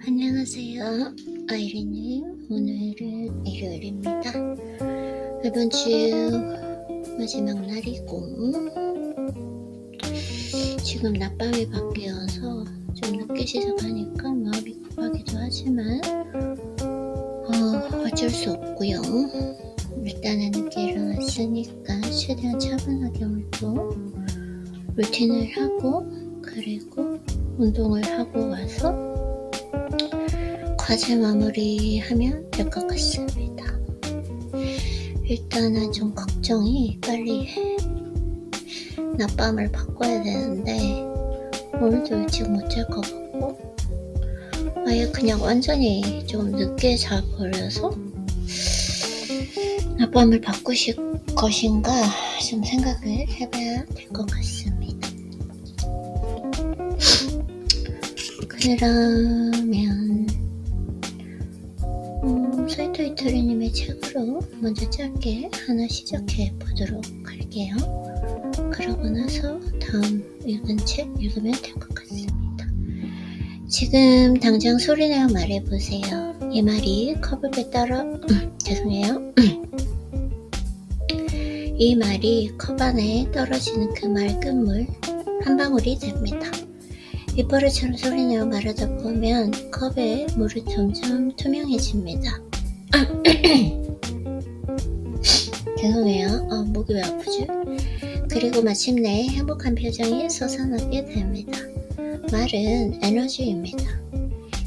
안녕하세요. 아이린님. 오늘은 일요일입니다. 이번 주 마지막 날이고, 지금 낮밤이 바뀌어서 좀 늦게 시작하니까 마음이 급하기도 하지만, 어쩔 수 없고요. 일단은 늦게 일어났으니까 최대한 차분하게 오늘도 루틴을 하고, 그리고 운동을 하고 와서 과제 마무리하면 될 것 같습니다. 일단은 좀 걱정이 빨리 낮밤을 바꿔야 되는데 오늘도 일찍 못 잘 것 같고 아예 그냥 완전히 좀 늦게 자버려서 낮밤을 바꾸실 것인가 좀 생각을 해봐야 될 것 같습니다. 그러면 소이토이토리님의 책으로 먼저 짧게 하나 시작해 보도록 할게요. 그러고 나서 다음 읽은 책 읽으면 될 것 같습니다. 지금 당장 소리내어 말해보세요. 이 말이 컵에 따라 죄송해요. 이 말이 컵 안에 떨어지는 그 맑은 물 한 방울이 됩니다. 입버릇처럼 소리내어 말하다 보면 컵에 물이 점점 투명해집니다. 죄송해요. 목이 왜 아프지? 그리고 마침내 행복한 표정이 솟아나게 됩니다. 말은 에너지입니다.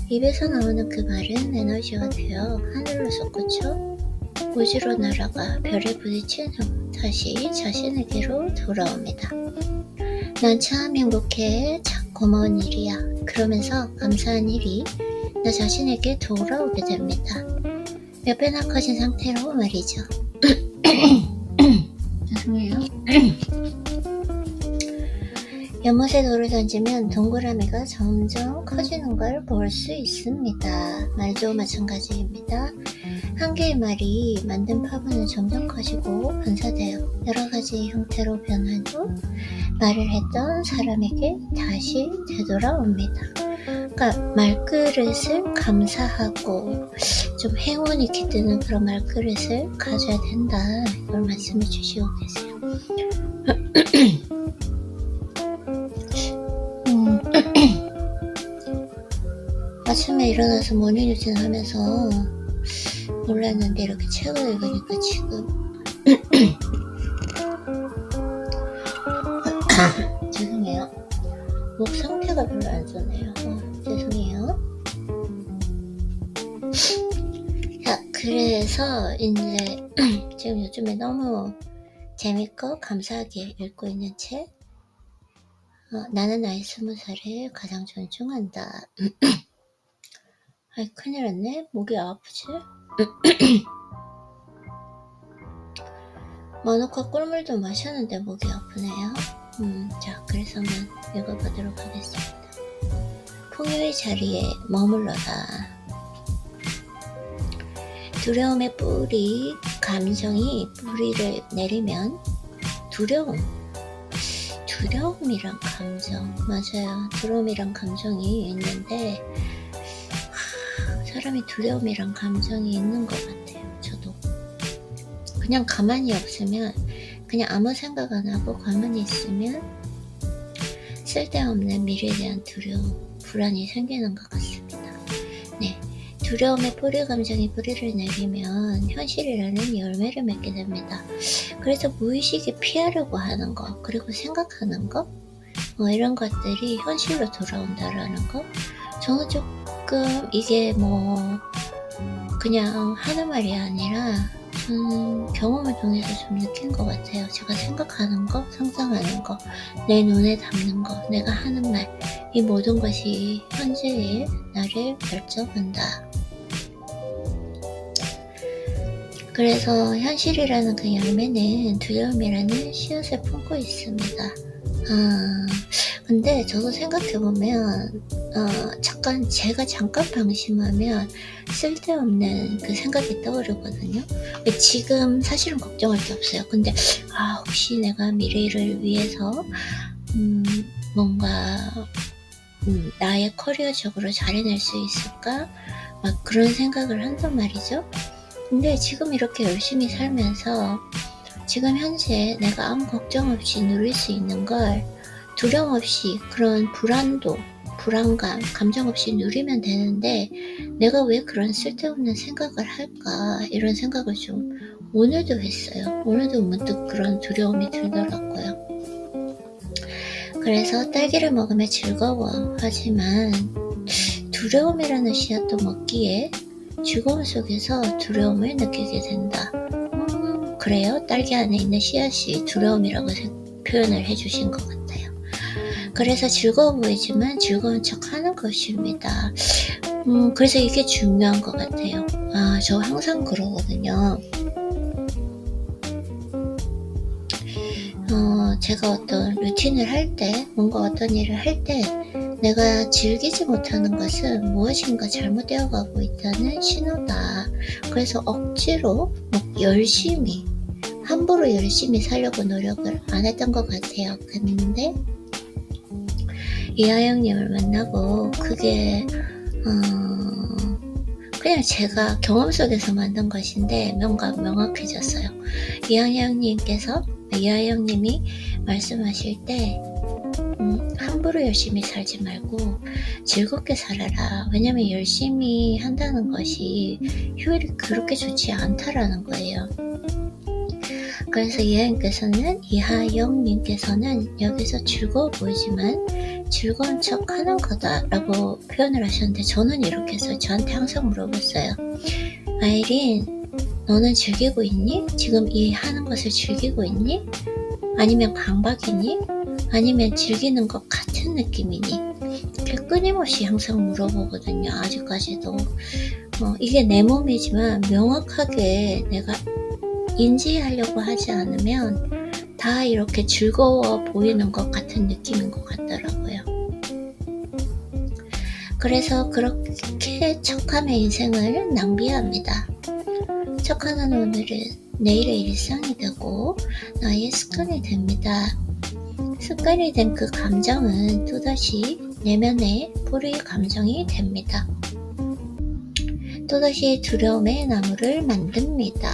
입에서 나오는 그 말은 에너지가 되어 하늘로 솟구쳐 우주로 날아가 별에 부딪힌 후 다시 자신에게로 돌아옵니다. 난 참 행복해. 참 고마운 일이야. 그러면서 감사한 일이 나 자신에게 돌아오게 됩니다. 몇 배나 커진 상태로 말이죠. 죄송해요. 연못에 돌을 던지면 동그라미가 점점 커지는 걸 볼 수 있습니다. 말도 마찬가지입니다. 한 개의 말이 만든 파고는 점점 커지고 반사되어 여러 가지 형태로 변한 후 말을 했던 사람에게 다시 되돌아옵니다. 그러니까 말그릇을 감사하고 좀 행운이 깃드는 그런 말그릇을 가져야 된다, 이걸 말씀해 주시고 계세요. 아침에 일어나서 모닝 루틴 하면서 몰랐는데 이렇게 책을 읽으니까 지금 죄송해요. 목 상태가 별로 안 좋네요. 죄송해요. 자, 그래서 이제 지금 요즘에 너무 재밌고 감사하게 읽고 있는 책, 나는 나이 20살에 가장 존중한다. 아이, 큰일 났네. 목이 아프지? 마누카 꿀물도 마셨는데 목이 아프네요. 자, 그래서 한번 읽어보도록 하겠습니다. 풍요의 자리에 머물러라. 두려움의 뿌리, 감정이 뿌리를 내리면 두려움이란 감정, 맞아요. 두려움이란 감정이 있는데 사람이 두려움이란 감정이 있는 것 같아요. 저도 그냥 가만히 없으면, 그냥 아무 생각 안 하고 가만히 있으면 쓸데없는 미래에 대한 두려움, 불안이 생기는 것 같습니다. 네, 두려움의 뿌리 감정이 뿌리를 내리면 현실이라는 열매를 맺게 됩니다. 그래서 무의식에 피하려고 하는 거, 그리고 생각하는 거, 이런 것들이 현실로 돌아온다라는 거, 저는 조금 이게 그냥 하는 말이 아니라 경험을 통해서 좀 느낀 것 같아요. 제가 생각하는 거, 상상하는 거, 내 눈에 담는 거, 내가 하는 말, 이 모든 것이 현재의 나를 결정한다. 그래서 현실이라는 그 열매는 두려움이라는 씨앗을 품고 있습니다. 근데 저도 생각해보면 제가 잠깐 방심하면 쓸데없는 그 생각이 떠오르거든요. 지금 사실은 걱정할 게 없어요. 근데 혹시 내가 미래를 위해서 뭔가 나의 커리어적으로 잘해낼 수 있을까? 막 그런 생각을 한단 말이죠. 근데 지금 이렇게 열심히 살면서 지금 현재 내가 아무 걱정 없이 누릴 수 있는 걸 두려움 없이 그런 불안도, 불안감, 감정 없이 누리면 되는데 내가 왜 그런 쓸데없는 생각을 할까? 이런 생각을 좀 오늘도 했어요. 오늘도 문득 그런 두려움이 들더라고요. 그래서 딸기를 먹으면 즐거워 하지만 두려움이라는 씨앗도 먹기에 즐거움 속에서 두려움을 느끼게 된다. 그래요? 딸기 안에 있는 씨앗이 두려움이라고 표현을 해주신 것 같아요. 그래서 즐거워 보이지만 즐거운 척 하는 것입니다. 그래서 이게 중요한 것 같아요. 저 항상 그러거든요. 제가 어떤 루틴을 할 때, 뭔가 어떤 일을 할 때 내가 즐기지 못하는 것은 무엇인가 잘못되어 가고 있다는 신호다. 그래서 억지로 열심히, 함부로 열심히 살려고 노력을 안 했던 것 같아요. 근데 이하영님을 만나고 그게 그냥 제가 경험 속에서 만든 것인데 명확해졌어요. 이하영님이 말씀하실 때 함부로 열심히 살지 말고 즐겁게 살아라. 왜냐면 열심히 한다는 것이 효율이 그렇게 좋지 않다라는 거예요. 그래서 이하영님께서는 여기서 즐거워 보이지만 즐거운 척 하는 거다 라고 표현을 하셨는데 저는 이렇게 해서 저한테 항상 물어봤어요. 아이린, 너는 즐기고 있니? 지금 이 하는 것을 즐기고 있니? 아니면 강박이니? 아니면 즐기는 것 같은 느낌이니? 끊임없이 항상 물어보거든요. 아직까지도. 이게 내 몸이지만 명확하게 내가 인지하려고 하지 않으면 다 이렇게 즐거워 보이는 것 같은 느낌인 것 같더라고요. 그래서 그렇게 척하며 인생을 낭비합니다. 척하는 오늘은 내일의 일상이 되고 나의 습관이 됩니다. 습관이 된 그 감정은 또다시 내면의 불의 감정이 됩니다. 또다시 두려움의 나무를 만듭니다.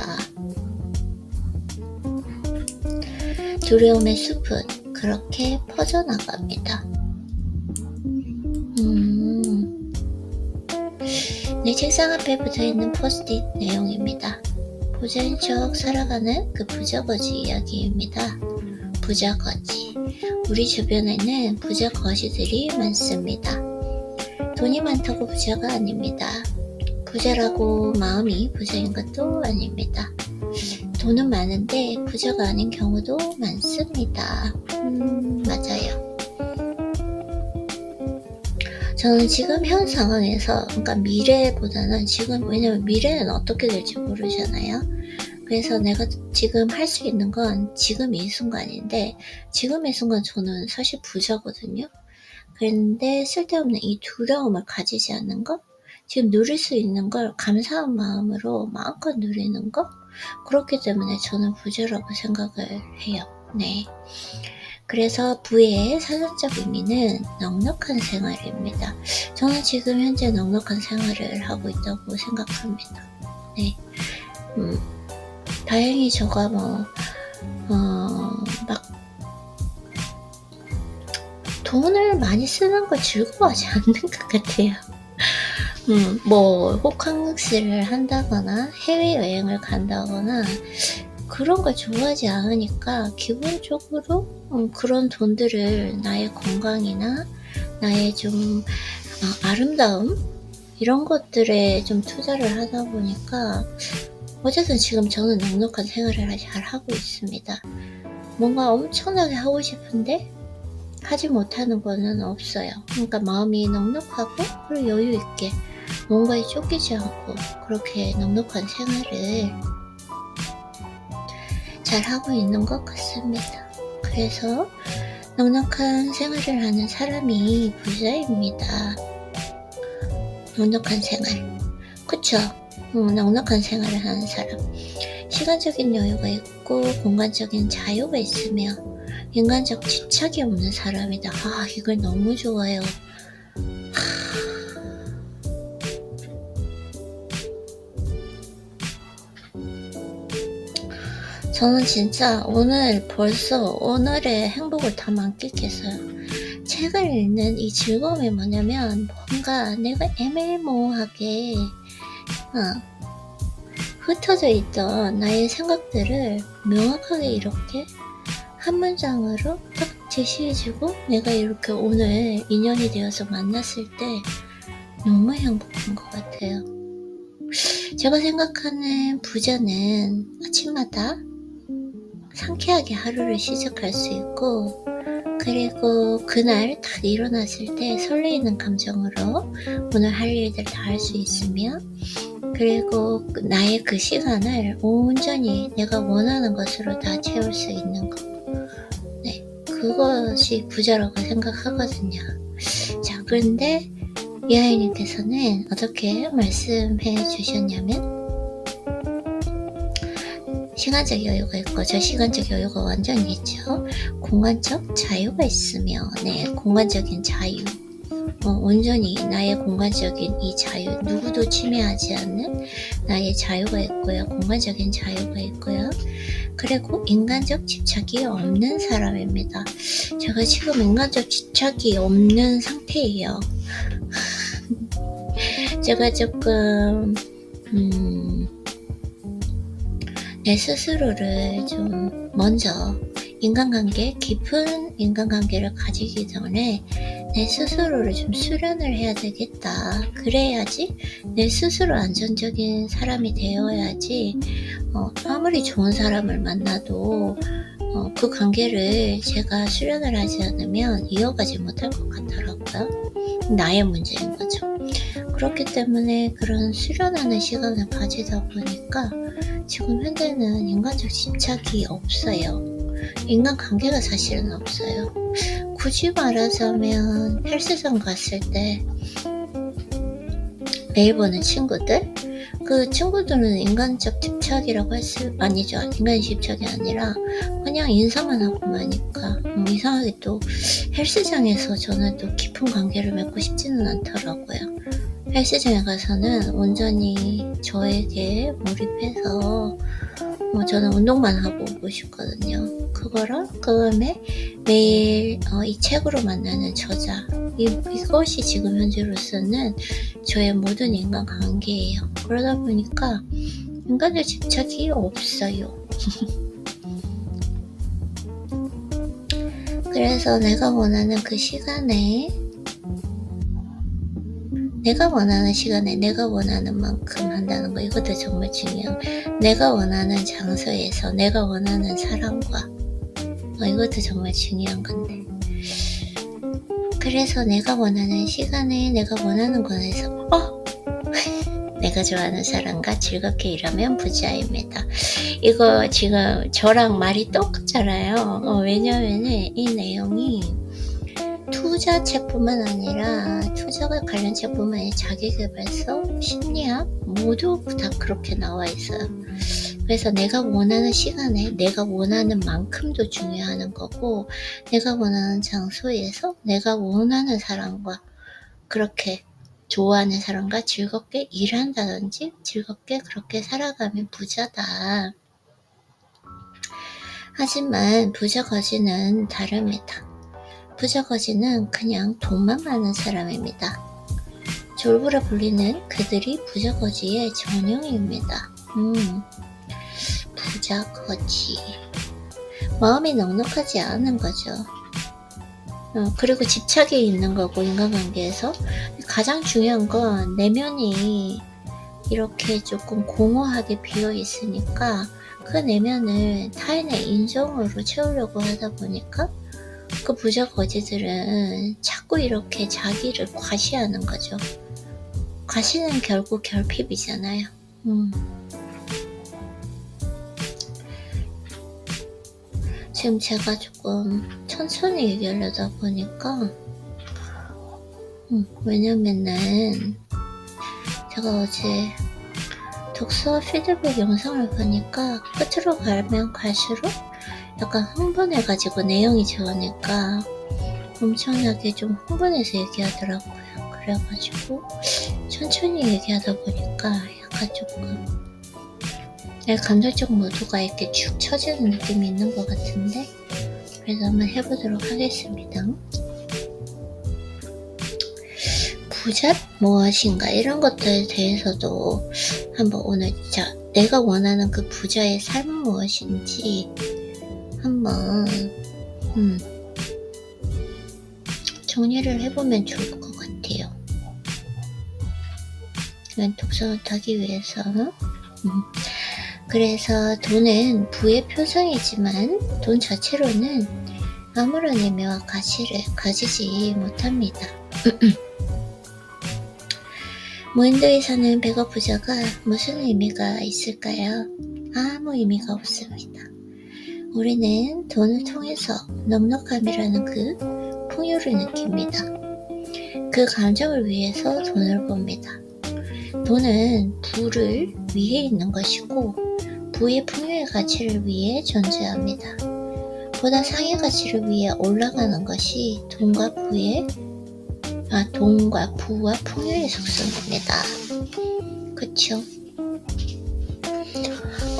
두려움의 숲은 그렇게 퍼져나갑니다. 내 책상 앞에 붙어있는 포스트잇 내용입니다. 부자인 척 살아가는 그 부자거지 이야기입니다. 부자거지. 우리 주변에는 부자거지들이 많습니다. 돈이 많다고 부자가 아닙니다. 부자라고 마음이 부자인 것도 아닙니다. 돈은 많은데 부자가 아닌 경우도 많습니다. 맞아요. 저는 지금 현 상황에서, 그러니까 미래보다는 지금, 왜냐면 미래는 어떻게 될지 모르잖아요. 그래서 내가 지금 할 수 있는 건 지금 이 순간인데, 지금 이 순간 저는 사실 부자거든요. 그런데 쓸데없는 이 두려움을 가지지 않는 것, 지금 누릴 수 있는 걸 감사한 마음으로 마음껏 누리는 것, 그렇기 때문에 저는 부자라고 생각을 해요. 네. 그래서 부의 사전적 의미는 넉넉한 생활입니다. 저는 지금 현재 넉넉한 생활을 하고 있다고 생각합니다. 네. 다행히 저가 돈을 많이 쓰는 걸 즐거워하지 않는 것 같아요. 호캉스를 한다거나 해외여행을 간다거나 그런 걸 좋아하지 않으니까 기본적으로 그런 돈들을 나의 건강이나 나의 좀 아름다움 이런 것들에 좀 투자를 하다 보니까 어쨌든 지금 저는 넉넉한 생활을 잘 하고 있습니다. 뭔가 엄청나게 하고 싶은데 하지 못하는 거는 없어요. 그러니까 마음이 넉넉하고 그리고 여유 있게 뭔가에 쫓기지 않고 그렇게 넉넉한 생활을 잘 하고 있는 것 같습니다. 그래서 넉넉한 생활을 하는 사람이 부자입니다. 넉넉한 생활. 그쵸? 넉넉한 생활을 하는 사람. 시간적인 여유가 있고 공간적인 자유가 있으며 인간적 집착이 없는 사람이다. 이걸 너무 좋아요. 저는 진짜 오늘 벌써 오늘의 행복을 다 만끽했어요. 책을 읽는 이 즐거움이 뭐냐면 뭔가 내가 애매모호하게 흩어져 있던 나의 생각들을 명확하게 이렇게 한 문장으로 딱 제시해주고 내가 이렇게 오늘 인연이 되어서 만났을 때 너무 행복한 것 같아요. 제가 생각하는 부자는 아침마다 상쾌하게 하루를 시작할 수 있고, 그리고 그날 딱 일어났을 때 설레이는 감정으로 오늘 할 일들 다 할 수 있으며, 그리고 나의 그 시간을 온전히 내가 원하는 것으로 다 채울 수 있는 것. 네, 그것이 부자라고 생각하거든요. 자, 그런데 이하연님께서는 어떻게 말씀해 주셨냐면, 시간적 여유가 있고, 저 시간적 여유가 완전히 있죠. 공간적 자유가 있으며, 네, 공간적인 자유. 온전히 나의 공간적인 이 자유, 누구도 침해하지 않는 나의 자유가 있고요. 공간적인 자유가 있고요. 그리고 인간적 집착이 없는 사람입니다. 제가 지금 인간적 집착이 없는 상태예요. 제가 조금 내 스스로를 좀 먼저 깊은 인간관계를 가지기 전에 내 스스로를 좀 수련을 해야 되겠다. 그래야지 내 스스로 안정적인 사람이 되어야지 아무리 좋은 사람을 만나도 그 관계를 제가 수련을 하지 않으면 이어가지 못할 것 같더라고요. 나의 문제인 거죠. 그렇기 때문에 그런 수련하는 시간을 가지다 보니까 지금 현재는 인간적 집착이 없어요. 인간관계가 사실은 없어요. 굳이 말하자면 헬스장 갔을 때 매일 보는 친구들, 그 친구들은 인간적 집착이라고 아니죠. 인간의 집착이 아니라 그냥 인사만 하고 마니까 이상하게 또 헬스장에서 저는 또 깊은 관계를 맺고 싶지는 않더라고요. 헬스장에 가서는 온전히 저에게 몰입해서 저는 운동만 하고 오고 싶거든요. 그거랑 그다음에 매일 이 책으로 만나는 저자, 이것이 지금 현재로서는 저의 모든 인간관계예요. 그러다 보니까 인간의 집착이 없어요. 그래서 내가 원하는 그 시간에 내가 원하는 시간에 내가 원하는 만큼 한다는 거, 이것도 정말 중요해요. 내가 원하는 장소에서 내가 원하는 사람과 이것도 정말 중요한 건데, 그래서 내가 원하는 시간에 내가 원하는 곳에서 내가 좋아하는 사람과 즐겁게 일하면 부자입니다. 이거 지금 저랑 말이 똑같잖아요. 왜냐면은 이 내용이 투자책뿐만 아니라 투자가 관련 책뿐만 아니라 자기계발서, 심리학 모두 다 그렇게 나와 있어요. 그래서 내가 원하는 시간에 내가 원하는 만큼도 중요한 거고, 내가 원하는 장소에서 내가 원하는 사람과 그렇게 좋아하는 사람과 즐겁게 일한다든지 즐겁게 그렇게 살아가면 부자다. 하지만 부자 거지는 다릅니다. 부자 거지는 그냥 돈만 많은 사람입니다. 졸부라 불리는 그들이 부자 거지의 전형입니다. 부자 거지. 마음이 넉넉하지 않은 거죠. 그리고 집착이 있는 거고, 인간관계에서 가장 중요한 건 내면이 이렇게 조금 공허하게 비어 있으니까 그 내면을 타인의 인정으로 채우려고 하다 보니까 그 부자 거지들은 자꾸 이렇게 자기를 과시하는 거죠. 과시는 결국 결핍이잖아요. 지금 제가 조금 천천히 얘기하려다 보니까 왜냐면은 제가 어제 독서 피드백 영상을 보니까 끝으로 가면 갈수록 약간 흥분해가지고 내용이 좋으니까 엄청나게 좀 흥분해서 얘기하더라고요. 그래가지고 천천히 얘기하다 보니까 약간 조금 내 감정적 모두가 이렇게 축 처지는 느낌이 있는 것 같은데, 그래서 한번 해보도록 하겠습니다. 부자 무엇인가 이런 것들에 대해서도 한번 오늘 내가 원하는 그 부자의 삶은 무엇인지 한번 정리를 해보면 좋을 것 같아요. 독서를 하기 위해서. 그래서 돈은 부의 표상이지만 돈 자체로는 아무런 의미와 가치를 가지지 못합니다. 무인도에서는 배가 부자가 무슨 의미가 있을까요? 아무 의미가 없습니다. 우리는 돈을 통해서 넉넉함이라는 그 풍요를 느낍니다. 그 감정을 위해서 돈을 봅니다. 돈은 부를 위해 있는 것이고 부의 풍요의 가치를 위해 존재합니다. 보다 상의 가치를 위해 올라가는 것이 돈과 부와 풍요의 속성입니다. 그쵸?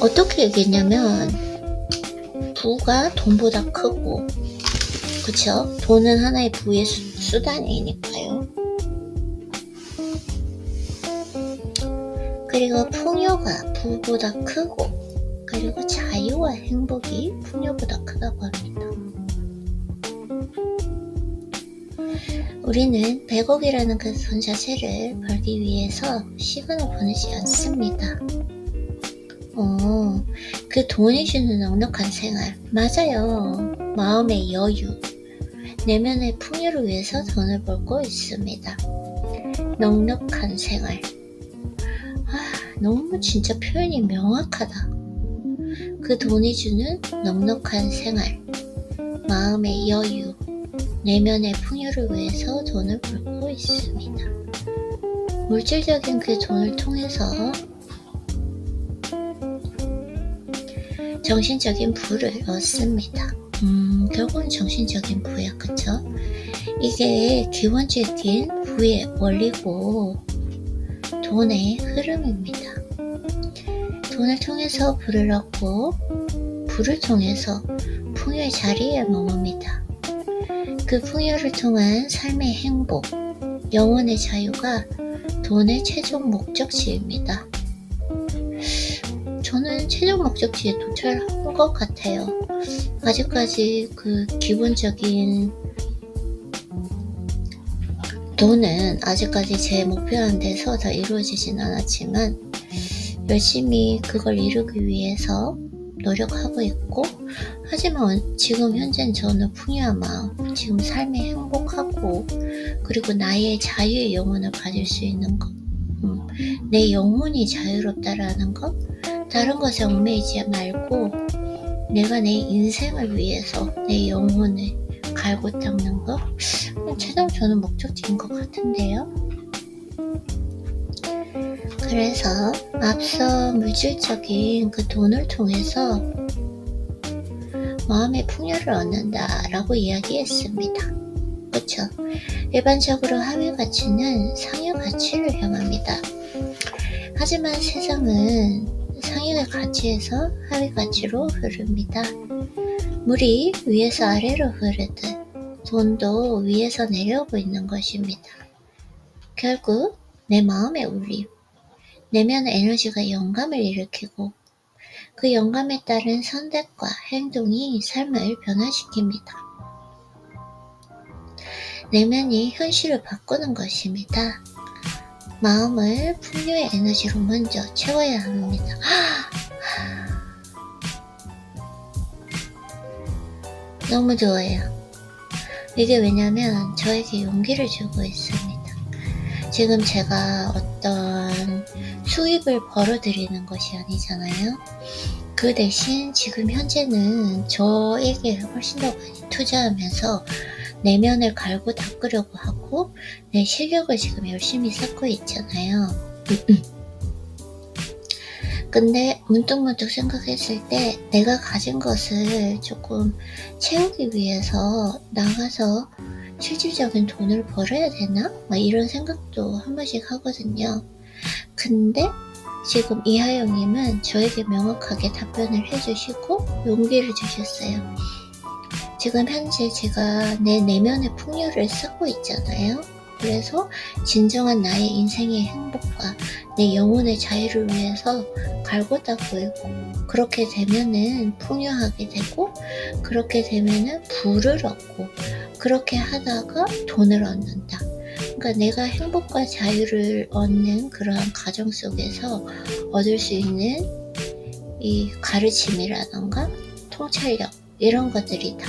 어떻게 얘기했냐면 부가 돈보다 크고, 그쵸? 돈은 하나의 부의 수단이니까요. 그리고 풍요가 부보다 크고, 그리고 자유와 행복이 풍요보다 크다고 합니다. 우리는 100억이라는 그 돈 자체를 벌기 위해서 시간을 보내지 않습니다. 그 돈이 주는 넉넉한 생활, 맞아요. 마음의 여유, 내면의 풍요를 위해서 돈을 벌고 있습니다. 넉넉한 생활. 너무 진짜 표현이 명확하다. 그 돈이 주는 넉넉한 생활, 마음의 여유, 내면의 풍요를 위해서 돈을 벌고 있습니다. 물질적인 그 돈을 통해서 정신적인 부를 얻습니다. 결국은 정신적인 부야, 그쵸? 이게 기본적인 부의 원리고 돈의 흐름입니다. 돈을 통해서 부를 얻고 부를 통해서 풍요의 자리에 머뭅니다. 그 풍요를 통한 삶의 행복, 영혼의 자유가 돈의 최종 목적지입니다. 저는 최종 목적지에 도달한 것 같아요. 아직까지 그 기본적인 돈은 아직까지 제 목표한 데서 다 이루어지진 않았지만 열심히 그걸 이루기 위해서 노력하고 있고, 하지만 지금 현재는 저는 풍요한 마음, 지금 삶에 행복하고, 그리고 나의 자유의 영혼을 가질 수 있는 것, 내 영혼이 자유롭다라는 것, 다른 것에 얽매이지 말고 내가 내 인생을 위해서 내 영혼을 갈고 닦는 것, 최종 저는 목적지인 것 같은데요. 그래서 앞서 물질적인 그 돈을 통해서 마음의 풍요를 얻는다 라고 이야기했습니다. 그렇죠? 일반적으로 하위 가치는 상위 가치를 향합니다. 하지만 세상은 상위의 가치에서 하위 가치로 흐릅니다. 물이 위에서 아래로 흐르듯 돈도 위에서 내려오고 있는 것입니다. 결국 내 마음의 울림, 내면의 에너지가 영감을 일으키고 그 영감에 따른 선택과 행동이 삶을 변화시킵니다. 내면이 현실을 바꾸는 것입니다. 마음을 풍요의 에너지로 먼저 채워야 합니다. 너무 좋아요. 이게 왜냐면 저에게 용기를 주고 있습니다. 지금 제가 어떤 수입을 벌어들이는 것이 아니잖아요. 그 대신 지금 현재는 저에게 훨씬 더 많이 투자하면서 내면을 갈고 닦으려고 하고 내 실력을 지금 열심히 쌓고 있잖아요. 근데 문득문득 생각했을 때 내가 가진 것을 조금 채우기 위해서 나가서 실질적인 돈을 벌어야 되나? 막 이런 생각도 한 번씩 하거든요. 근데 지금 이하영님은 저에게 명확하게 답변을 해주시고 용기를 주셨어요. 지금 현재 제가 내 내면의 풍요를 쌓고 있잖아요. 그래서 진정한 나의 인생의 행복과 내 영혼의 자유를 위해서 갈고 닦고 있고, 그렇게 되면은 풍요하게 되고, 그렇게 되면은 부를 얻고, 그렇게 하다가 돈을 얻는다. 그러니까 내가 행복과 자유를 얻는 그러한 과정 속에서 얻을 수 있는 이 가르침이라던가 통찰력, 이런 것들이 다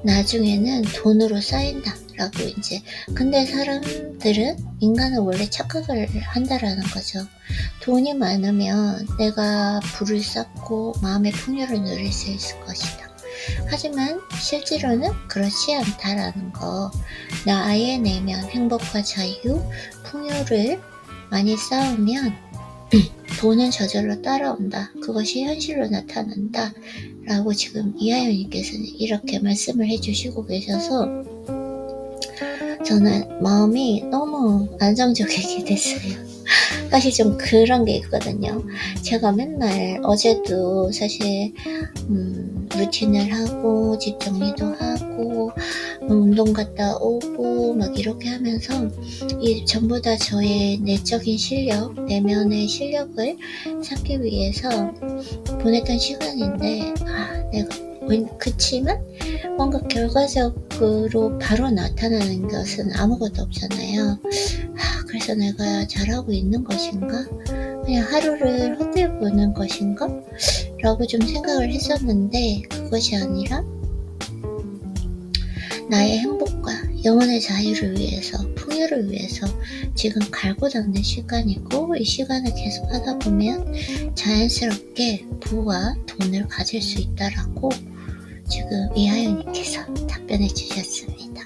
나중에는 돈으로 쌓인다 라고 이제. 근데 사람들은, 인간은 원래 착각을 한다라는 거죠. 돈이 많으면 내가 부를 쌓고 마음의 풍요를 누릴 수 있을 것이다. 하지만 실제로는 그렇지 않다라는 거. 나의 내면 행복과 자유, 풍요를 많이 쌓으면 돈은 저절로 따라온다. 그것이 현실로 나타난다 라고 지금 이하연님께서는 이렇게 말씀을 해주시고 계셔서 저는 마음이 너무 안정적이게 됐어요. 사실 좀 그런 게 있거든요. 제가 맨날 어제도 사실 루틴을 하고 집 정리도 하고 운동 갔다 오고 막 이렇게 하면서 이 전부 다 저의 내적인 실력, 내면의 실력을 쌓기 위해서 보냈던 시간인데, 내가 그치만 뭔가 결과적으로 바로 나타나는 것은 아무것도 없잖아요. 그래서 내가 잘하고 있는 것인가? 그냥 하루를 헛되이 보는 것인가? 라고 좀 생각을 했었는데, 그것이 아니라 나의 행복과 영혼의 자유를 위해서, 풍요를 위해서 지금 갈고 닦는 시간이고, 이 시간을 계속 하다 보면 자연스럽게 부와 돈을 가질 수 있다라고 지금 이하연님께서 답변해 주셨습니다.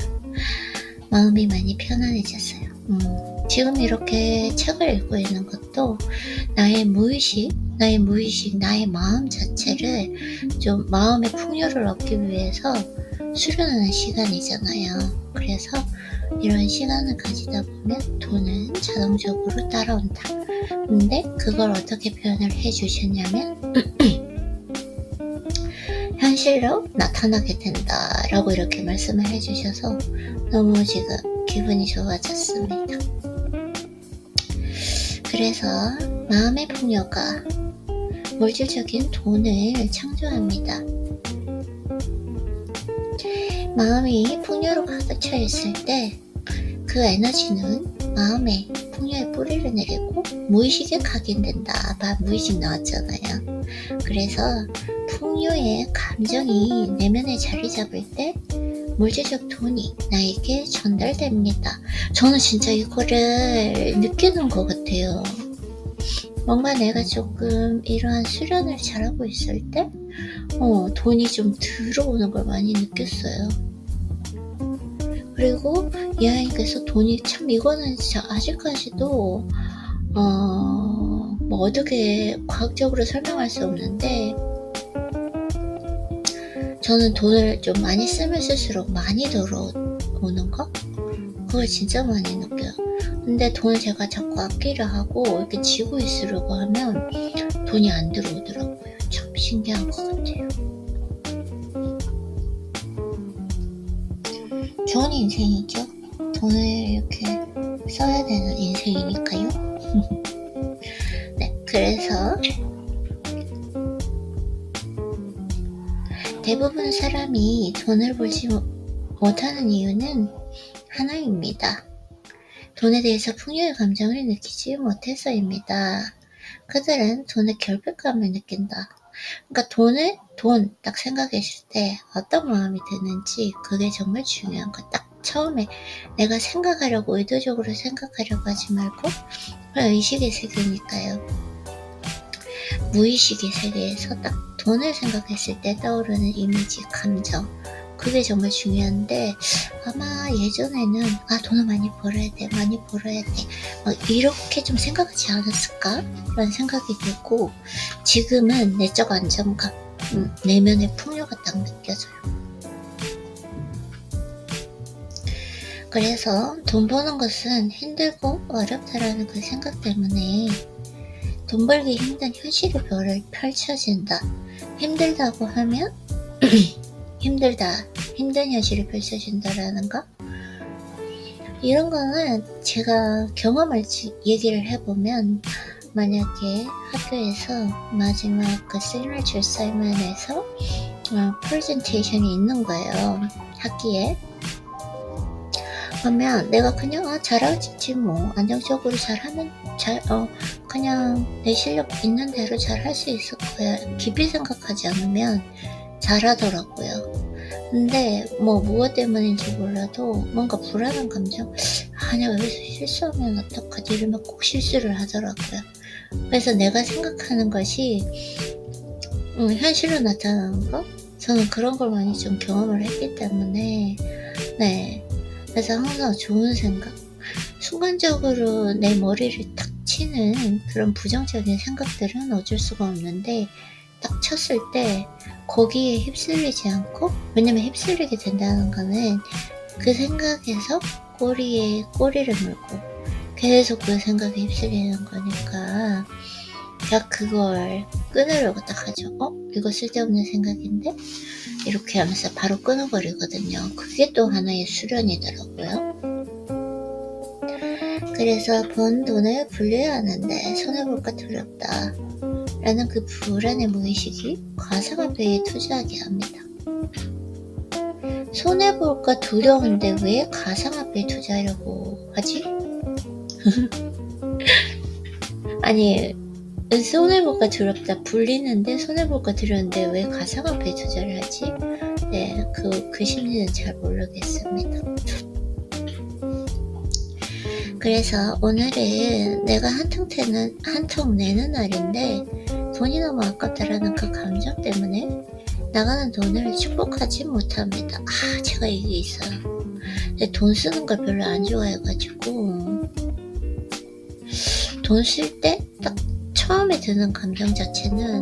마음이 많이 편안해졌어요. 지금 이렇게 책을 읽고 있는 것도 나의 무의식, 나의 마음 자체를 좀 마음의 풍요를 얻기 위해서 수련하는 시간이잖아요. 그래서 이런 시간을 가지다 보면 돈은 자동적으로 따라온다. 근데 그걸 어떻게 표현을 해주셨냐면 현실로 나타나게 된다 라고 이렇게 말씀을 해주셔서 너무 지금 기분이 좋아졌습니다. 그래서 마음의 풍요가 물질적인 돈을 창조합니다. 마음이 풍요로 가득 차 있을 때 그 에너지는 마음에 풍요의 뿌리를 내리고 무의식에 각인된다. 무의식 나왔잖아요. 그래서 풍요의 감정이 내면에 자리 잡을 때 물질적 돈이 나에게 전달됩니다. 저는 진짜 이거를 느끼는 것 같아요. 뭔가 내가 조금 이러한 수련을 잘하고 있을 때 돈이 좀 들어오는 걸 많이 느꼈어요. 그리고 이하연님께서 돈이 참, 이거는 진짜 아직까지도 뭐 어떻게 과학적으로 설명할 수 없는데, 저는 돈을 좀 많이 쓰면 쓸수록 많이 들어오는 거? 그걸 진짜 많이 느껴요. 근데 돈을 제가 자꾸 아끼려 하고 이렇게 쥐고 있으려고 하면 돈이 안 들어오더라고요. 참 신기한 것 같아요. 좋은 인생이죠. 돈을 이렇게 써야 되는 인생이니까요. 네, 그래서 대부분 사람이 돈을 벌지 못하는 이유는 하나입니다. 돈에 대해서 풍요의 감정을 느끼지 못해서입니다. 그들은 돈의 결핍감을 느낀다. 그러니까 돈 딱 생각했을 때 어떤 마음이 드는지, 그게 정말 중요한 거. 딱 처음에 내가 생각하려고, 의도적으로 생각하려고 하지 말고, 의식의 세계니까요. 무의식의 세계에서 딱 돈을 생각했을 때 떠오르는 이미지, 감정, 그게 정말 중요한데, 아마 예전에는 돈을 많이 벌어야 돼 막 이렇게 좀 생각하지 않았을까? 라는 생각이 들고, 지금은 내적 안정감, 내면의 풍요가 딱 느껴져요. 그래서 돈 버는 것은 힘들고 어렵다라는 그 생각 때문에 돈 벌기 힘든 현실이 펼쳐진다. 힘들다고 하면 힘든 현실이 펼쳐진다라는 거? 이런 거는 제가 경험을 얘기를 해보면, 만약에 학교에서 마지막 그 시그니처 사이먼에서 프레젠테이션이 있는 거예요. 학기에. 그러면 내가 그냥 잘하겠지 뭐, 안정적으로 잘하면 그냥 내 실력 있는 대로 잘 할 수 있을 거야. 깊이 생각하지 않으면 잘하더라고요. 근데 뭐 무엇 때문인지 몰라도 뭔가 불안한 감정, 내가 여기서 실수하면 어떡하지, 이러면 꼭 실수를 하더라고요. 그래서 내가 생각하는 것이 현실로 나타나는 거, 저는 그런 걸 많이 좀 경험을 했기 때문에, 네, 그래서 항상 좋은 생각, 순간적으로 내 머리를 탁 치는 그런 부정적인 생각들은 어쩔 수가 없는데, 딱 쳤을 때 거기에 휩쓸리지 않고, 왜냐면 휩쓸리게 된다는 거는 그 생각에서 꼬리에 꼬리를 물고 계속 그 생각에 휩쓸리는 거니까, 딱 그걸 끊으려고 딱 하죠. 이거 쓸데없는 생각인데? 이렇게 하면서 바로 끊어버리거든요. 그게 또 하나의 수련이더라고요. 그래서 번 돈을 불려야 하는데 손해볼까 두렵다 라는 그 불안의 무의식이 가상화폐에 투자하게 합니다. 손해볼까 두려운데 왜 가상화폐에 투자하려고 하지? 아니, 손해볼까 두렵다, 불리는데 손해볼까 두려운데 왜 가상화폐에 투자를 하지? 네, 그 심리는 잘 모르겠습니다. 그래서 오늘은 내가 한통 내는 날인데 돈이 너무 아깝다라는 그 감정 때문에 나가는 돈을 축복하지 못합니다. 제가 이게 있어요. 근데 돈 쓰는 걸 별로 안 좋아해가지고, 돈 쓸 때 딱 처음에 드는 감정 자체는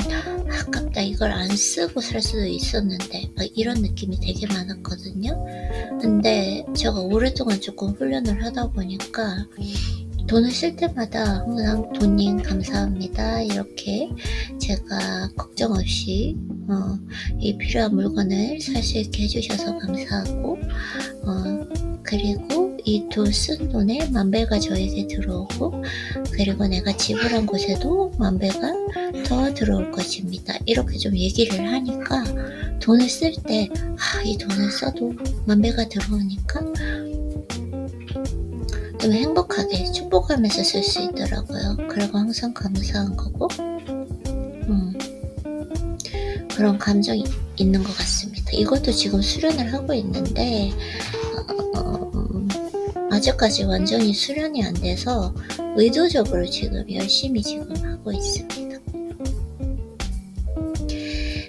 아깝다, 이걸 안 쓰고 살 수도 있었는데, 이런 느낌이 되게 많았거든요. 근데 제가 오랫동안 조금 훈련을 하다 보니까 돈을 쓸 때마다 항상 돈님 감사합니다, 이렇게 제가 걱정 없이 이 필요한 물건을 살 수 있게 해주셔서 감사하고, 그리고 이 돈 쓴 돈의 만배가 저에게 들어오고, 그리고 내가 지불한 곳에도 만배가 더 들어올 것입니다, 이렇게 좀 얘기를 하니까 돈을 쓸 때 이 돈을 써도 만배가 들어오니까 좀 행복하게 축복하면서 쓸 수 있더라고요. 그리고 항상 감사한 거고, 그런 감정이 있는 것 같습니다. 이것도 지금 수련을 하고 있는데 아직까지 완전히 수련이 안 돼서 의도적으로 지금 열심히 지금 하고 있습니다.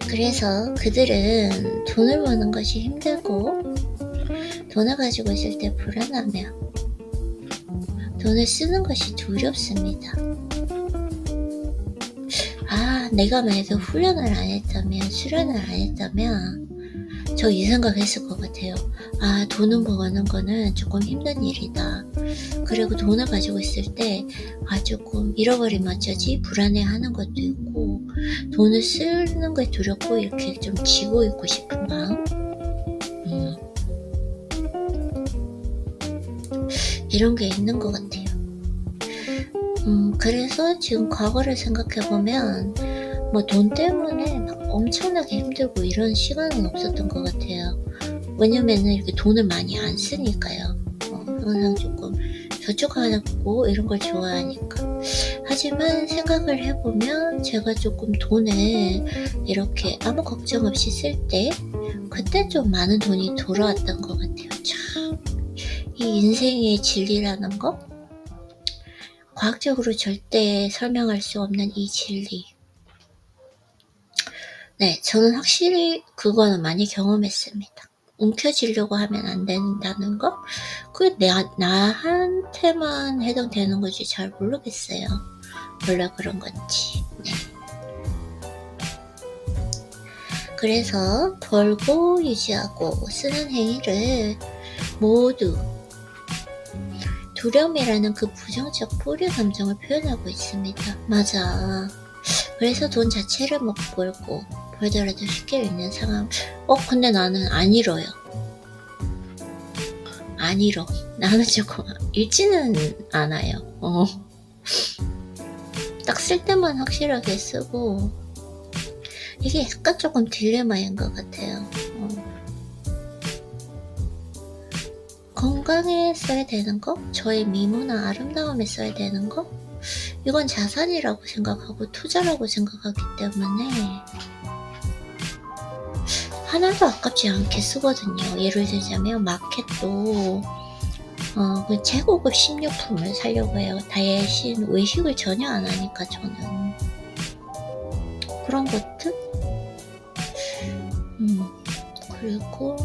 그래서 그들은 돈을 버는 것이 힘들고 돈을 가지고 있을 때 불안하며 돈을 쓰는 것이 두렵습니다. 내가 만약에 훈련을 안 했다면, 수련을 안 했다면 저 이 생각했을 것 같아요. 돈을 버는 거는 조금 힘든 일이다. 그리고 돈을 가지고 있을 때 조금 잃어버리면 어쩌지, 불안해하는 것도 있고, 돈을 쓰는 게 두렵고, 이렇게 좀 쥐고 있고 싶은 마음, 이런 게 있는 것 같아요. 그래서 지금 과거를 생각해보면 돈 때문에 막 엄청나게 힘들고 이런 시간은 없었던 것 같아요. 왜냐면은 이렇게 돈을 많이 안 쓰니까요. 항상 조금 저축하고 이런 걸 좋아하니까. 하지만 생각을 해보면 제가 조금 돈을 이렇게 아무 걱정 없이 쓸 때, 그때 좀 많은 돈이 돌아왔던 것 같아요. 참, 이 인생의 진리라는 거, 과학적으로 절대 설명할 수 없는 이 진리. 네, 저는 확실히 그거는 많이 경험했습니다. 움켜쥐려고 하면 안 된다는 거? 그게 나한테만 해당되는 건지 잘 모르겠어요. 원래 그런 건지. 네. 그래서 벌고 유지하고 쓰는 행위를 모두 두려움이라는 그 부정적 뿌리 감정을 표현하고 있습니다. 맞아. 그래서 돈 자체를 못 벌고 벌더라도 쉽게 잃는 상황. 근데 나는 안 잃어요. 안 잃어. 나는 조금 잃지는 않아요. 딱 쓸 때만 확실하게 쓰고, 이게 약간 조금 딜레마인 것 같아요. 건강에 써야 되는 거, 저의 미모나 아름다움에 써야 되는 거, 이건 자산이라고 생각하고 투자라고 생각하기 때문에 하나도 아깝지 않게 쓰거든요. 예를 들자면 마켓도 그 최고급 식료품을 사려고 해요. 대신 외식을 전혀 안 하니까 저는 그런 것들. 그리고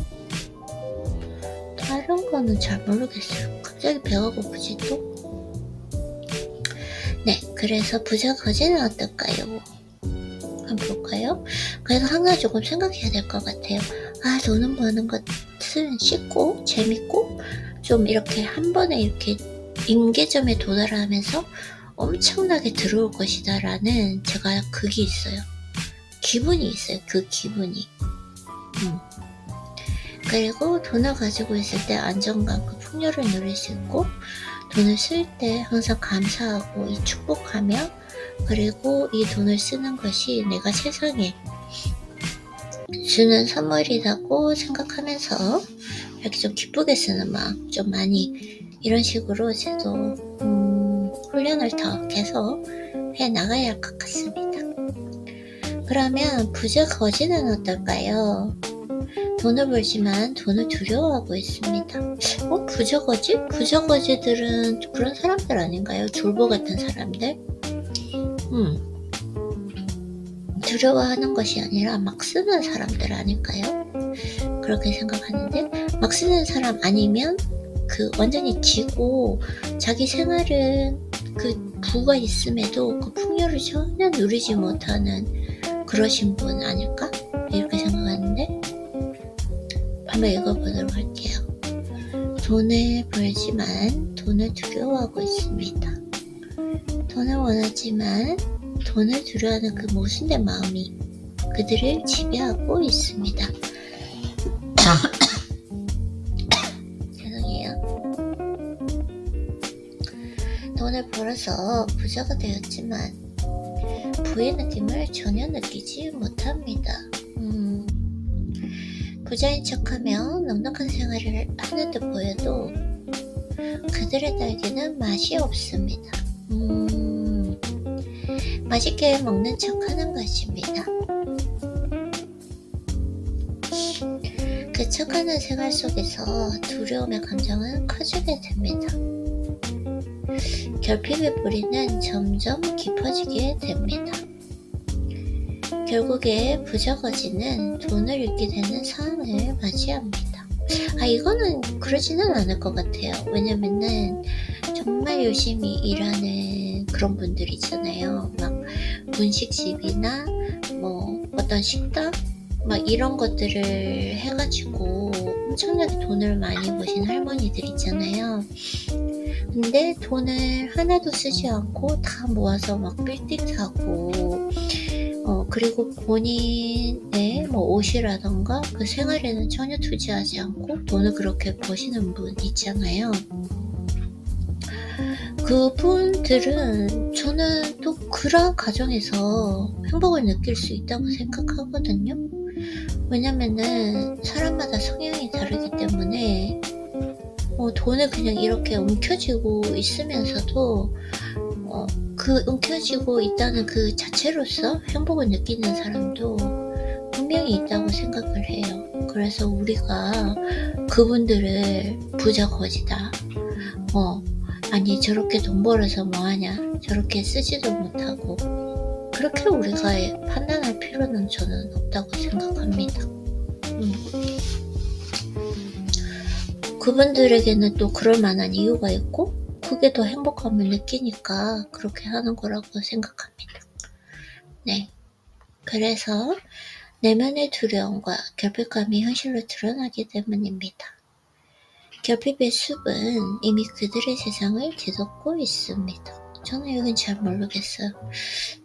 다른 거는 잘 모르겠어요. 갑자기 배가 고프지 또? 네, 그래서 부자 거지는 어떨까요? 한번 볼까요? 그래서 항상 조금 생각해야 될 것 같아요. 돈은 버는 것은 쉽고 재밌고 좀 이렇게 한 번에 이렇게 임계점에 도달하면서 엄청나게 들어올 것이다 라는 제가 그게 있어요. 기분이 있어요. 그 기분이. 그리고 돈을 가지고 있을 때 안정감, 그 풍요를 누릴 수 있고, 돈을 쓸 때 항상 감사하고 이 축복하며, 그리고 이 돈을 쓰는 것이 내가 세상에 주는 선물이라고 생각하면서 이렇게 좀 기쁘게 쓰는 마음 좀 많이 이런 식으로 저도 훈련을 더 계속 해 나가야 할 것 같습니다. 그러면 부자 거지는 어떨까요? 돈을 벌지만 돈을 두려워하고 있습니다. 부자 거지? 부자 거지들은 그런 사람들 아닌가요? 졸보 같은 사람들? 두려워하는 것이 아니라 막 쓰는 사람들 아닐까요? 그렇게 생각하는데, 막 쓰는 사람 아니면 그 완전히 지고 자기 생활은 그 부가 있음에도 그 풍요를 전혀 누리지 못하는 그러신 분 아닐까? 이렇게 생각하는데, 한번 읽어보도록 할게요. 돈을 벌지만 돈을 두려워하고 있습니다. 돈을 원하지만 돈을 두려워하는 그 모순된 마음이 그들을 지배하고 있습니다. 죄송해요. 돈을 벌어서 부자가 되었지만 부의 느낌을 전혀 느끼지 못합니다. 부자인 척하며 넉넉한 생활을 하는 듯 보여도 그들의 딸기는 맛이 없습니다. 맛있게 먹는 척하는 것입니다. 그 척하는 생활 속에서 두려움의 감정은 커지게 됩니다. 결핍의 뿌리는 점점 깊어지게 됩니다. 결국에 부자 거지는 돈을 잃게 되는 상황을 맞이합니다. 이거는 그러지는 않을 것 같아요. 왜냐면은 정말 열심히 일하는 그런 분들 있잖아요. 막 분식집이나 뭐 어떤 식당 막 이런 것들을 해가지고 엄청나게 돈을 많이 버신 할머니들 있잖아요. 근데 돈을 하나도 쓰지 않고 다 모아서 막 빌딩 사고, 그리고 본인의 뭐 옷이라던가 그 생활에는 전혀 투자하지 않고 돈을 그렇게 버시는 분 있잖아요. 그분들은 저는 또 그런 가정에서 행복을 느낄 수 있다고 생각하거든요. 왜냐면은 사람마다 성향이 다르기 때문에 돈을 그냥 이렇게 움켜쥐고 있으면서도 그 움켜쥐고 있다는 그 자체로서 행복을 느끼는 사람도 분명히 있다고 생각을 해요. 그래서 우리가 그분들을 부자 거지다, 아니 저렇게 돈 벌어서 뭐하냐, 저렇게 쓰지도 못하고, 그렇게 우리가 판단할 필요는 저는 없다고 생각합니다. 그분들에게는 또 그럴 만한 이유가 있고 그게 더 행복함을 느끼니까 그렇게 하는 거라고 생각합니다. 네, 그래서 내면의 두려움과 결핍감이 현실로 드러나기 때문입니다. 결핍의 숲은 이미 그들의 세상을 뒤덮고 있습니다. 저는 이건 잘 모르겠어요.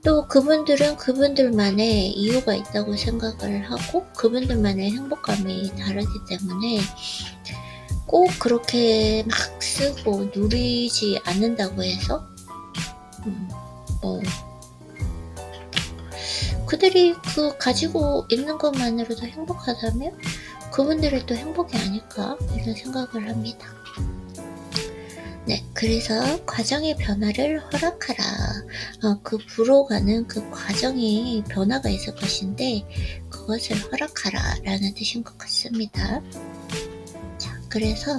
또 그분들은 그분들만의 이유가 있다고 생각을 하고 그분들만의 행복감이 다르기 때문에 꼭 그렇게 막 쓰고 누리지 않는다고 해서 그들이 그 가지고 있는 것만으로도 행복하다면 그분들이 또 행복이 아닐까 이런 생각을 합니다. 네, 그래서 과정의 변화를 허락하라. 그 불어가는 그 과정이 변화가 있을 것인데 그것을 허락하라 라는 뜻인 것 같습니다. 자, 그래서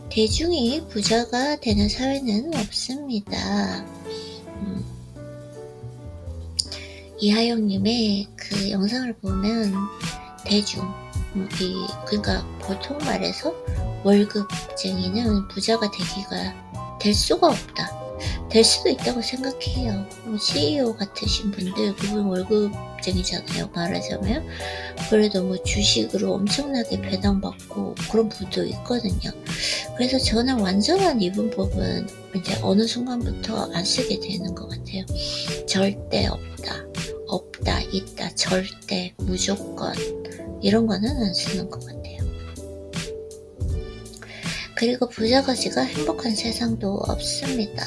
대중이 부자가 되는 사회는 없습니다. 이하영님의 그 영상을 보면 대중, 그러니까 보통 말해서 월급쟁이는 부자가 될 수가 없다. 될 수도 있다고 생각해요. CEO 같으신 분들, 그분 월급쟁이잖아요. 말하자면. 그래도 뭐 주식으로 엄청나게 배당받고 그런 분도 있거든요. 그래서 저는 완전한 이분법은 이제 어느 순간부터 안 쓰게 되는 것 같아요. 절대 없다. 없다, 있다, 절대, 무조건 이런 거는 안 쓰는 것 같아요. 그리고 부자거지가 행복한 세상도 없습니다.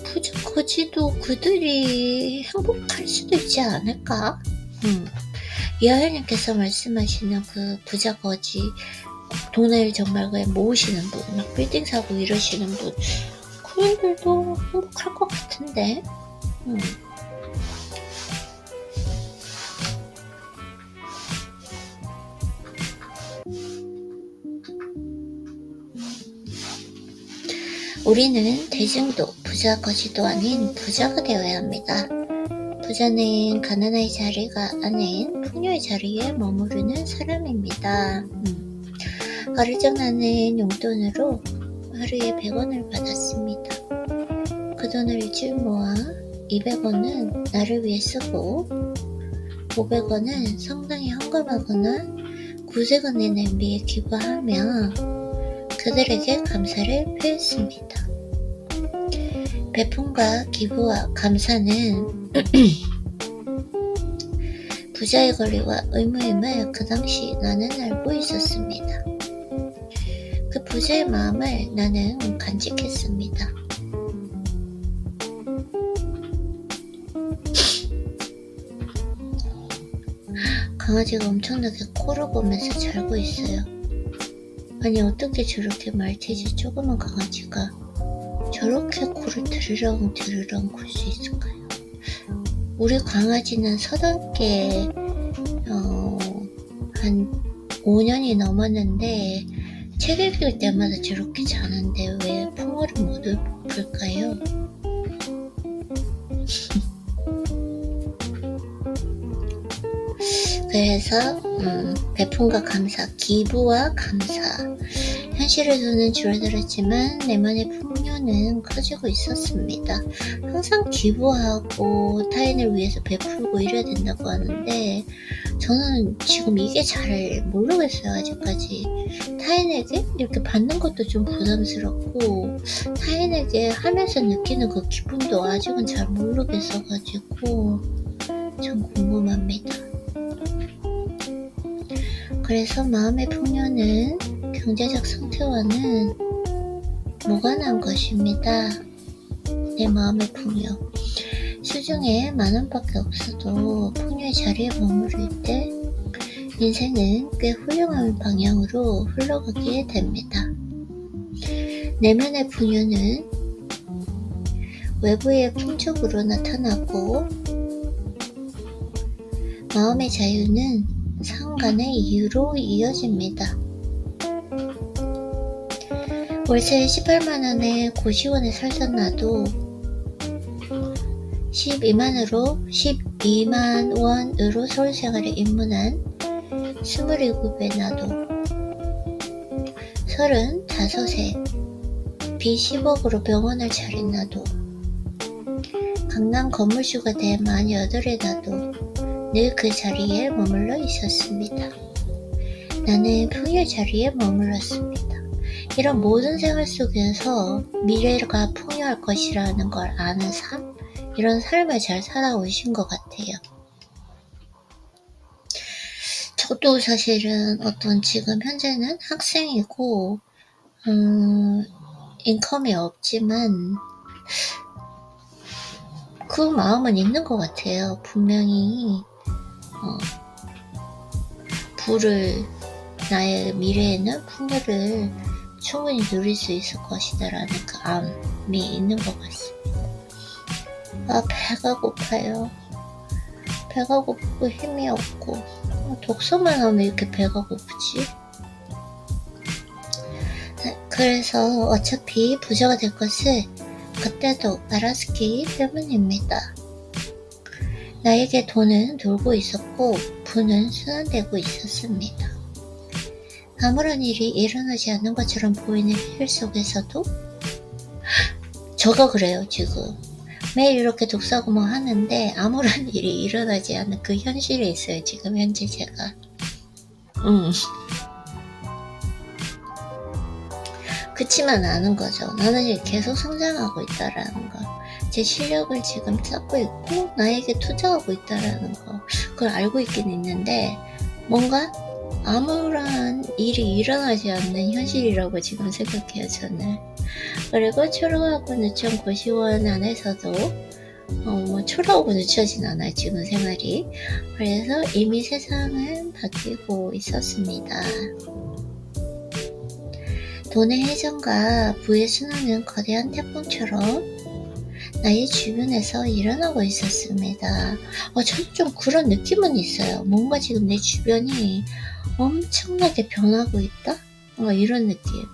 부자거지도 그들이 행복할 수도 있지 않을까? 이하연님께서 말씀하시는 그 부자거지 돈을 정말 모으시는 분, 막 빌딩 사고 이러시는 분, 그분들도 행복할 것 같은데. 우리는 대중도 부자거지도 아닌 부자가 되어야 합니다. 부자는 가난의 자리가 아닌 풍요의 자리에 머무르는 사람입니다. 어리정하는 용돈으로 하루에 100원을 받았습니다. 그 돈을 일주일 모아 200원은 나를 위해 쓰고 500원은 성당에 헌금하거나 구세군의 냄비에 기부하며 그들에게 감사를 표했습니다. 배품과 기부와 감사는 부자의 권리와 의무임을 그 당시 나는 알고 있었습니다. 그 부자의 마음을 나는 간직했습니다. 강아지가 엄청나게 코를 보면서 자고 있어요. 아니 어떻게 저렇게 말티즈 조그만 강아지가 저렇게 코를 드르렁 굴 수 있을까요? 우리 강아지는 서당계 한 5년이 넘었는데 책 읽을 때마다 저렇게 자는데 왜 풍어를 못 풀까요? 그래서 배품과 감사, 기부와 감사. 현실에서는 줄어들었지만 내면의 풍요는 커지고 있었습니다. 항상 기부하고 타인을 위해서 베풀고 이래야 된다고 하는데 저는 지금 이게 잘 모르겠어요. 아직까지 타인에게 이렇게 받는 것도 좀 부담스럽고 타인에게 하면서 느끼는 그 기쁨도 아직은 잘 모르겠어가지고 좀 궁금합니다. 그래서 마음의 풍요는 경제적 상태와는 무관한 것입니다. 내 마음의 풍요. 수중에 10,000원밖에 없어도 풍요의 자리에 머무를 때 인생은 꽤 훌륭한 방향으로 흘러가게 됩니다. 내면의 풍요는 외부의 풍족으로 나타나고 마음의 자유는 상간의 이유로 이어집니다. 월세 18만원에 고시원에 살던 나도 12만원으로 서울생활에 입문한 27의 나도 35세 빚 10억으로 병원을 차린 나도 강남 건물주가 된 48의 나도 늘 그 자리에 머물러 있었습니다. 나는 풍요 자리에 머물렀습니다. 이런 모든 생활 속에서 미래가 풍요할 것이라는 걸 아는 삶? 이런 삶을 잘 살아오신 것 같아요. 저도 사실은 지금 현재는 학생이고 인컴이 없지만 그 마음은 있는 것 같아요. 분명히 나의 미래에는 풍요를 충분히 누릴 수 있을 것이다라는 그 암이 있는 것 같습니다. 배가 고파요. 배가 고프고 힘이 없고 독서만 하면 이렇게 배가 고프지? 그래서 어차피 부자가 될 것을 그때도 알았기 때문입니다. 나에게 돈은 돌고 있었고 부는 순환되고 있었습니다. 아무런 일이 일어나지 않는 것처럼 보이는 일 속에서도 저가 그래요. 지금 매일 이렇게 독서하고 뭐 하는데 아무런 일이 일어나지 않는 그 현실에 있어요. 지금 현재 제가 그치만 않은 거죠. 나는 계속 성장하고 있다라는 거, 제 실력을 지금 쌓고 있고 나에게 투자하고 있다라는 거, 그걸 알고 있긴 있는데 뭔가 아무런 일이 일어나지 않는 현실이라고 지금 생각해요. 저는. 그리고 초라하고 누천 고시원 안에서도 초라하고 누쳐진 않아요. 지금 생활이. 그래서 이미 세상은 바뀌고 있었습니다. 돈의 회전과 부의 순환은 거대한 태풍처럼 나의 주변에서 일어나고 있었습니다. 저도 좀 그런 느낌은 있어요. 뭔가 지금 내 주변이 엄청나게 변하고 있다? 이런 느낌.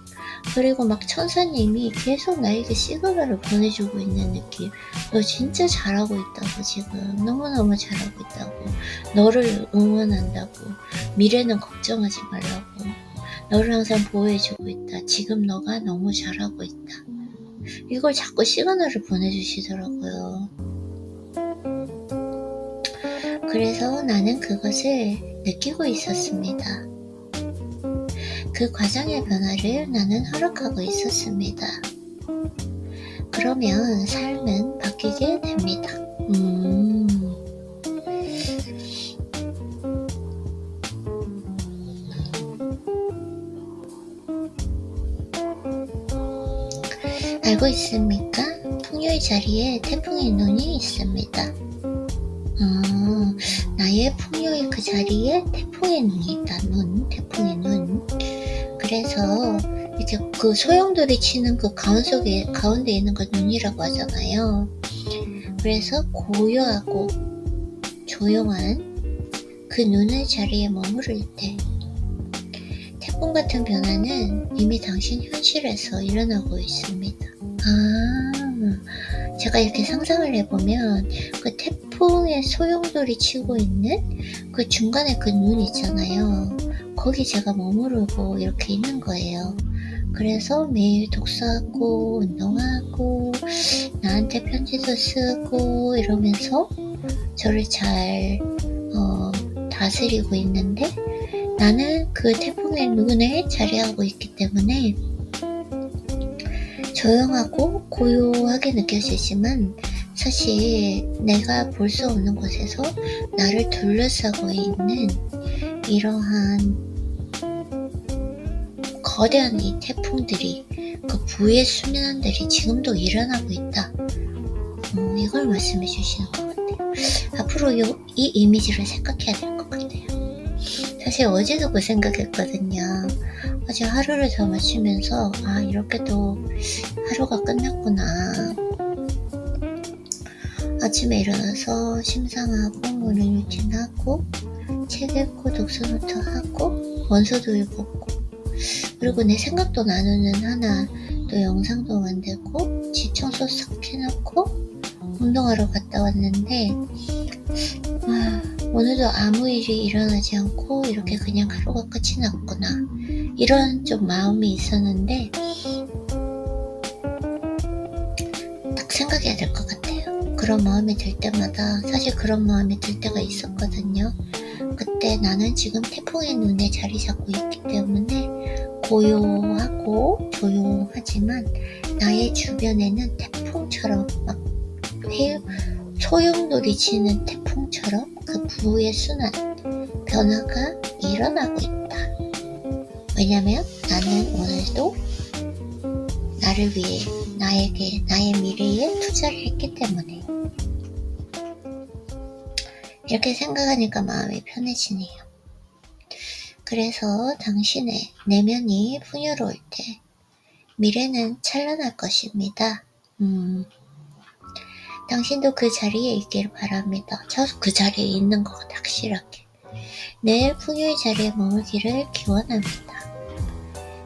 그리고 막 천사님이 계속 나에게 시그널을 보내주고 있는 느낌. 너 진짜 잘하고 있다고. 지금 너무너무 잘하고 있다고. 너를 응원한다고. 미래는 걱정하지 말라고. 너를 항상 보호해주고 있다. 지금 너가 너무 잘하고 있다. 이걸 자꾸 시그널을 보내주시더라고요. 그래서 나는 그것을 느끼고 있었습니다. 그 과정의 변화를 나는 허락하고 있었습니다. 그러면 삶은 바뀌게 됩니다. 알고 있습니까? 풍요의 자리에 태풍의 눈이 있습니다. 나의 풍요의 그 자리에 태풍의 눈이 있다. 태풍의 눈. 그래서 이제 그 소용돌이 치는 그 가운데 있는 거 눈이라고 하잖아요. 그래서 고요하고 조용한 그 눈의 자리에 머무를 때 태풍 같은 변화는 이미 당신 현실에서 일어나고 있습니다. 제가 이렇게 상상을 해보면 그 태풍의 소용돌이 치고 있는 그 중간에 그 눈 있잖아요. 거기 제가 머무르고 이렇게 있는 거예요. 그래서 매일 독서하고 운동하고 나한테 편지도 쓰고 이러면서 저를 잘 다스리고 있는데 나는 그 태풍의 눈에 자리하고 있기 때문에 조용하고 고요하게 느껴지지만 사실 내가 볼 수 없는 곳에서 나를 둘러싸고 있는 이러한 거대한 이 태풍들이 그 부의 수면들이 지금도 일어나고 있다. 이걸 말씀해 주시는 것 같아요. 앞으로 이 이미지를 생각해야 될 것 같아요. 사실 어제도 그 생각했거든요. 어제 하루를 더 마치면서 이렇게 또 하루가 끝났구나. 아침에 일어나서 심상하고 모닝 루틴하고 책 읽고 독서노트 하고 원서도 읽었고 그리고 내 생각도 나누는 하나 또 영상도 만들고 집 청소 싹 해놓고 운동하러 갔다 왔는데 오늘도 아무 일이 일어나지 않고 이렇게 그냥 하루가 끝이 났구나 이런 좀 마음이 있었는데 딱 생각해야 될 것 같아요. 그런 마음이 들 때마다 사실 그런 마음이 들 때가 있었거든요. 그때 나는 지금 태풍의 눈에 자리 잡고 있기 때문에 고요하고 조용하지만 나의 주변에는 태풍처럼 막 소용돌이 치는 태풍처럼 그 부의 순환 변화가 일어나고 있다. 왜냐면 나는 오늘도 나를 위해 나에게 나의 미래에 투자를 했기 때문에. 이렇게 생각하니까 마음이 편해지네요. 그래서 당신의 내면이 풍요로울 때 미래는 찬란할 것입니다. 당신도 그 자리에 있기를 바랍니다. 저도 그 자리에 있는 것 확실하게. 내 풍요의 자리에 머물기를 기원합니다.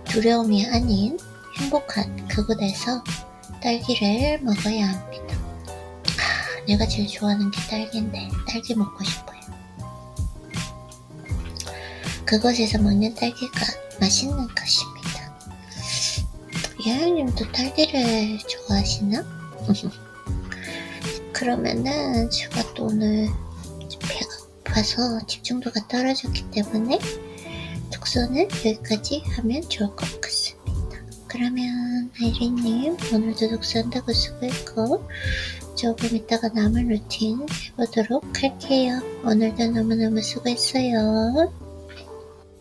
두려움이 아닌 행복한 그곳에서 딸기를 먹어야 합니다. 내가 제일 좋아하는 게 딸기인데 딸기 먹고 싶어요. 그곳에서 먹는 딸기가 맛있는 것입니다. 예아님도 딸기를 좋아하시나? 그러면은 제가 또 오늘 배가 고파서 집중도가 떨어졌기 때문에 독서는 여기까지 하면 좋을 것 같습니다. 그러면 아이린님 오늘도 독서한다고 수고했고 조금 이따가 남은 루틴 해보도록 할게요. 오늘도 너무너무 수고했어요.